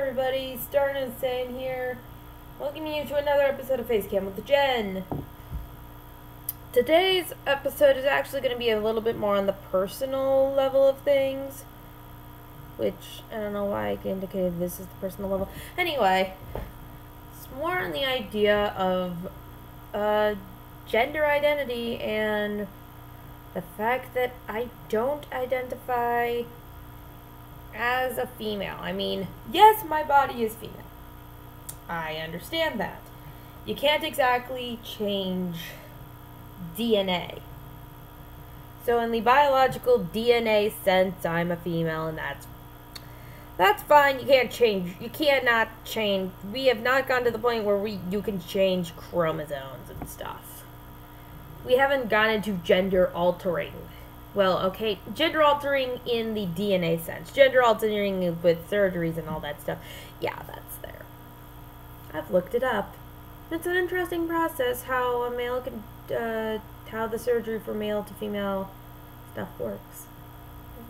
everybody, Stern and Sane here, welcoming you to another episode of Facecam with Jen. Today's episode is actually going to be a little bit more on the personal level of things, which, I don't know why I indicated this is the personal level. Anyway, it's more on the idea of gender identity and the fact that I don't identify as a female. I mean, yes, my body is female. I understand that. You can't exactly change DNA. So in the biological DNA sense, I'm a female, and that's fine. You cannot change. We have not gone to the point where you can change chromosomes and stuff. We haven't gone into gender altering. Well, okay, gender altering in the DNA sense. Gender altering with surgeries and all that stuff. Yeah, that's there. I've looked it up. It's an interesting process how a male can, how the surgery for male to female stuff works.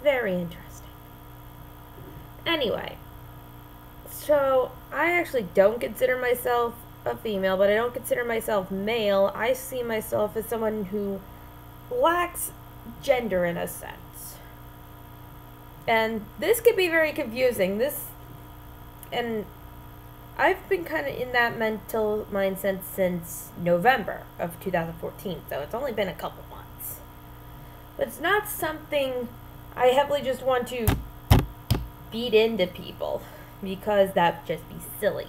Very interesting. Anyway, so I actually don't consider myself a female, but I don't consider myself male. I see myself as someone who lacks gender in a sense. And this could be very confusing. And I've been kind of in that mental mindset since November of 2014, so it's only been a couple months. But it's not something I heavily just want to beat into people, because that would just be silly.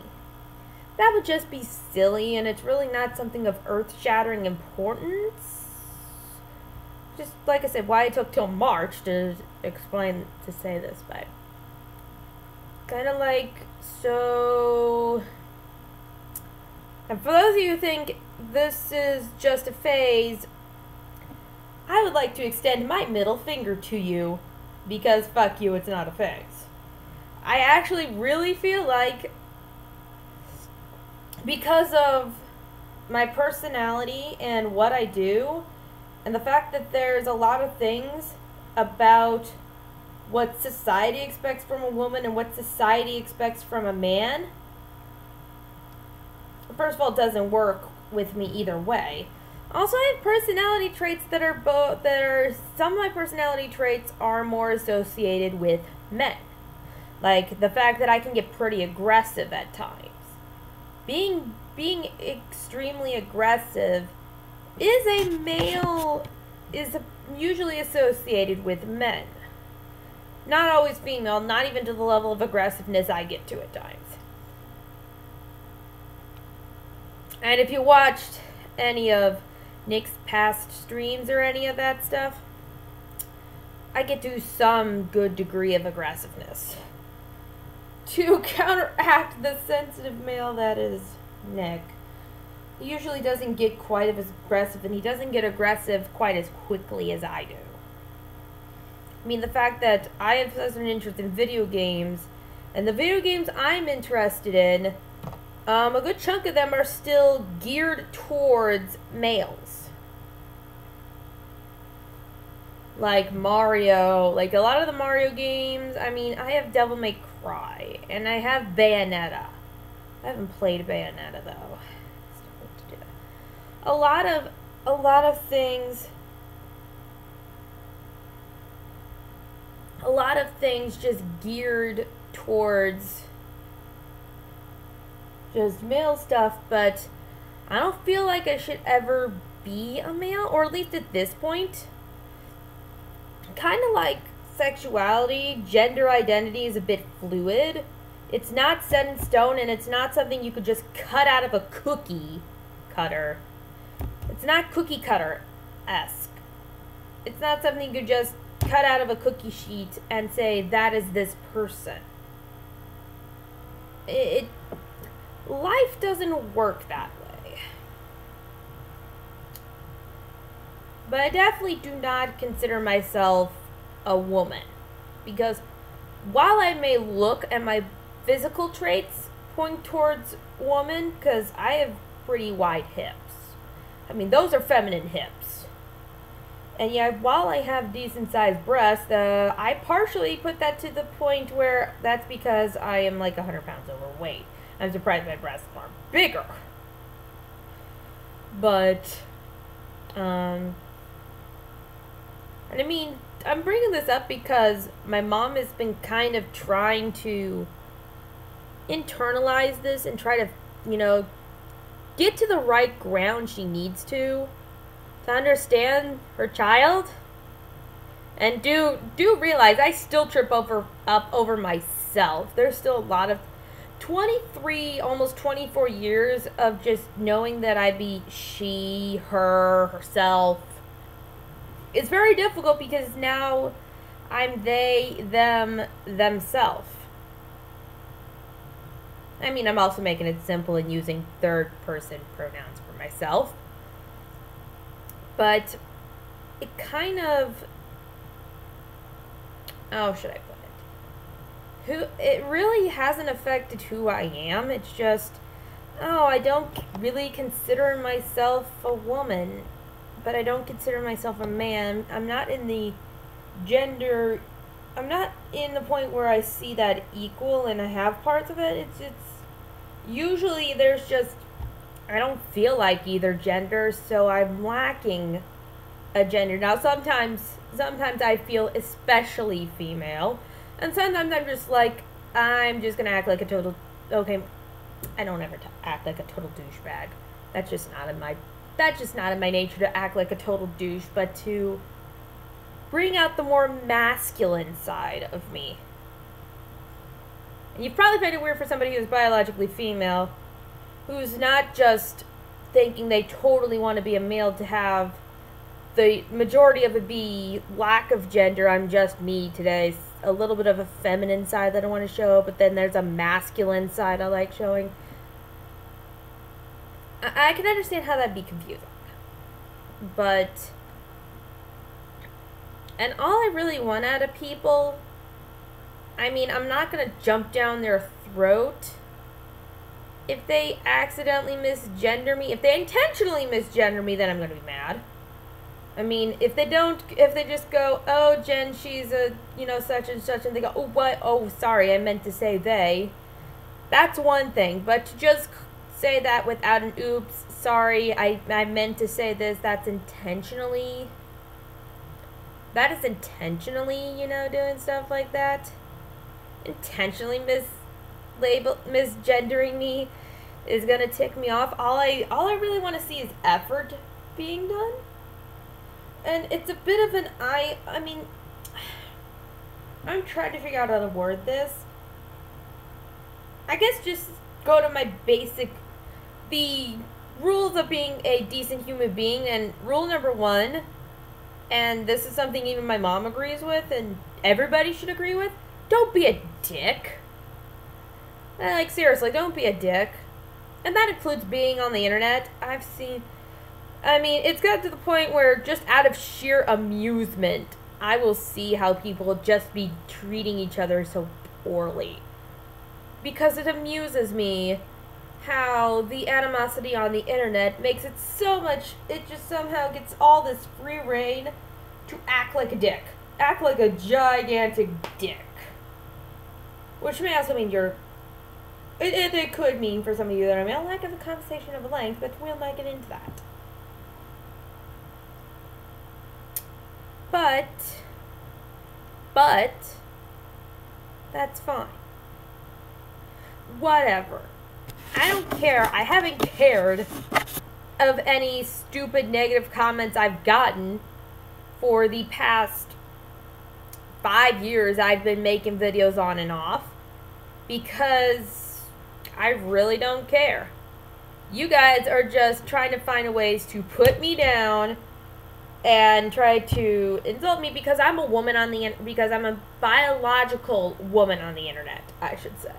That would just be silly, and it's really not something of earth-shattering importance. Just like I said, why it took till March to say this, but kind of like, so, and for those of you who think this is just a phase, I would like to extend my middle finger to you, because fuck you, it's not a phase. I actually really feel like, because of my personality and what I do, and the fact that there's a lot of things about what society expects from a woman and what society expects from a man. First of all, it doesn't work with me either way. Also, I have personality traits that are some of my personality traits are more associated with men. Like the fact that I can get pretty aggressive at times. Being extremely aggressive is usually associated with men. Not always female, not even to the level of aggressiveness I get to at times. And if you watched any of Nick's past streams or any of that stuff, I get to some good degree of aggressiveness to counteract the sensitive male that is Nick. He usually doesn't get quite as aggressive, and he doesn't get aggressive quite as quickly as I do. I mean, the fact that I have such an interest in video games, and the video games I'm interested in, a good chunk of them are still geared towards males. Like Mario, like a lot of the Mario games, I mean, I have Devil May Cry, and I have Bayonetta. I haven't played Bayonetta, though. A lot of things just geared towards just male stuff, but I don't feel like I should ever be a male, or at least at this point. Kind of like sexuality, gender identity is a bit fluid. It's not set in stone, and it's not something you could just cut out of a cookie cutter. It's not cookie cutter-esque. It's not something you could just cut out of a cookie sheet and say, that is this person. Life doesn't work that way. But I definitely do not consider myself a woman. Because while I may look at my physical traits point towards woman, because I have pretty wide hips. I mean, those are feminine hips. And yeah, while I have decent sized breasts, I partially put that to the point where that's because I am like 100 pounds overweight. I'm surprised my breasts aren't bigger. But, and I mean, I'm bringing this up because my mom has been kind of trying to internalize this and try to, you know, get to the right ground she needs to understand her child. And do realize I still trip up over myself. There's still a lot of 23, almost 24 years of just knowing that I be she, her, herself. It's very difficult because now I'm they, them, themselves. I mean, I'm also making it simple and using third-person pronouns for myself. But it kind of, how should I put it? It really hasn't affected who I am. It's just, I don't really consider myself a woman, but I don't consider myself a man. I'm not in the gender, I'm not in the point where I see that equal and I have parts of it. It's usually there's just, I don't feel like either gender, so I'm lacking a gender. Now, sometimes I feel especially female, and sometimes I'm just like, I'm just gonna act like a total, okay, I don't ever act like a total douchebag. That's just not in my nature to act like a total douche, but to bring out the more masculine side of me. And you probably find it weird for somebody who's biologically female, who's not just thinking they totally want to be a male, to have the majority of it be lack of gender. I'm just me today. A little bit of a feminine side that I want to show, but then there's a masculine side I like showing. I can understand how that'd be confusing. But, and all I really want out of people, I mean, I'm not going to jump down their throat if they accidentally misgender me. If they intentionally misgender me, then I'm going to be mad. I mean, if they just go, oh, Jen, she's a, such and such, and they go, oh, what? Oh, sorry, I meant to say they. That's one thing. But to just say that without an oops, sorry, I meant to say this, that is intentionally, doing stuff like that. Intentionally misgendering me is gonna tick me off. All I really want to see is effort being done. And it's a bit of an I mean, I'm trying to figure out how to word this. I guess just go to my the rules of being a decent human being. And rule number 1, and this is something even my mom agrees with and everybody should agree with, don't be a dick. Like, seriously, don't be a dick. And that includes being on the internet. It's got to the point where just out of sheer amusement, I will see how people just be treating each other so poorly. Because it amuses me how the animosity on the internet makes it so much, it just somehow gets all this free reign to act like a dick. Act like a gigantic dick. Which may also mean it could mean for some of you that are male, lack of a conversation of a length, but we'll not get into that. But, that's fine. Whatever. I don't care. I haven't cared of any stupid negative comments I've gotten for the past 5 years I've been making videos on and off, because I really don't care. You guys are just trying to find ways to put me down and try to insult me because I'm a woman because I'm a biological woman on the internet, I should say.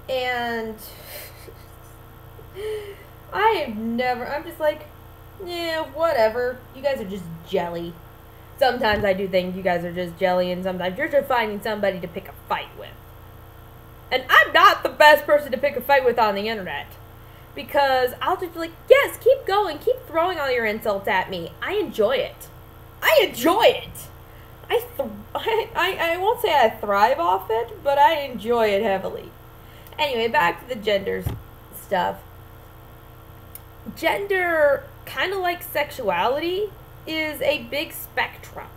And I'm just like, yeah, whatever. You guys are just jelly. Sometimes I do think you guys are just jelly, and sometimes you're just finding somebody to pick a fight with. And I'm not the best person to pick a fight with on the internet. Because I'll just be like, yes, keep going, keep throwing all your insults at me. I enjoy it. I enjoy it. I won't say I thrive off it, but I enjoy it heavily. Anyway, back to the gender stuff. Gender, kind of like sexuality, is a big spectrum.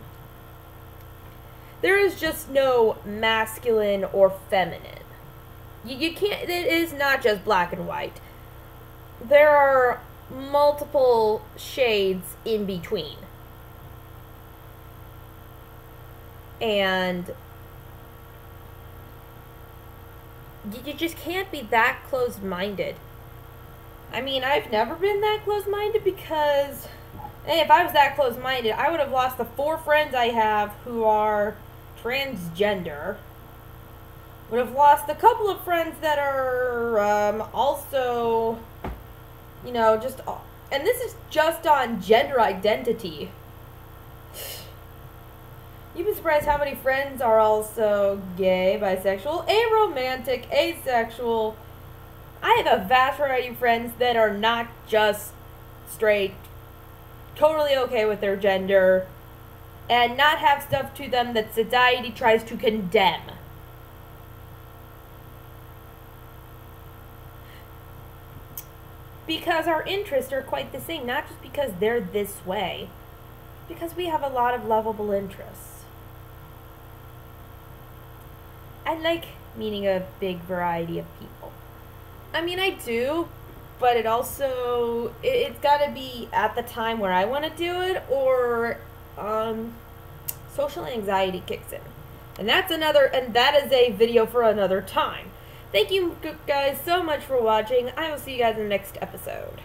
There is just no masculine or feminine. You can't, it is not just black and white. There are multiple shades in between. And you just can't be that closed-minded. I mean, I've never been that closed-minded because, hey, if I was that closed-minded, I would have lost the 4 friends I have who are transgender. Would have lost a couple of friends that are also, you know, just, and this is just on gender identity. You'd be surprised how many friends are also gay, bisexual, aromantic, asexual. I have a vast variety of friends that are not just straight, totally okay with their gender, and not have stuff to them that society tries to condemn. Because our interests are quite the same, not just because they're this way, because we have a lot of lovable interests. I like meeting a big variety of people. I mean, I do, but it also, it's got to be at the time where I want to do it, or social anxiety kicks in. And that's that is a video for another time. Thank you guys so much for watching. I will see you guys in the next episode.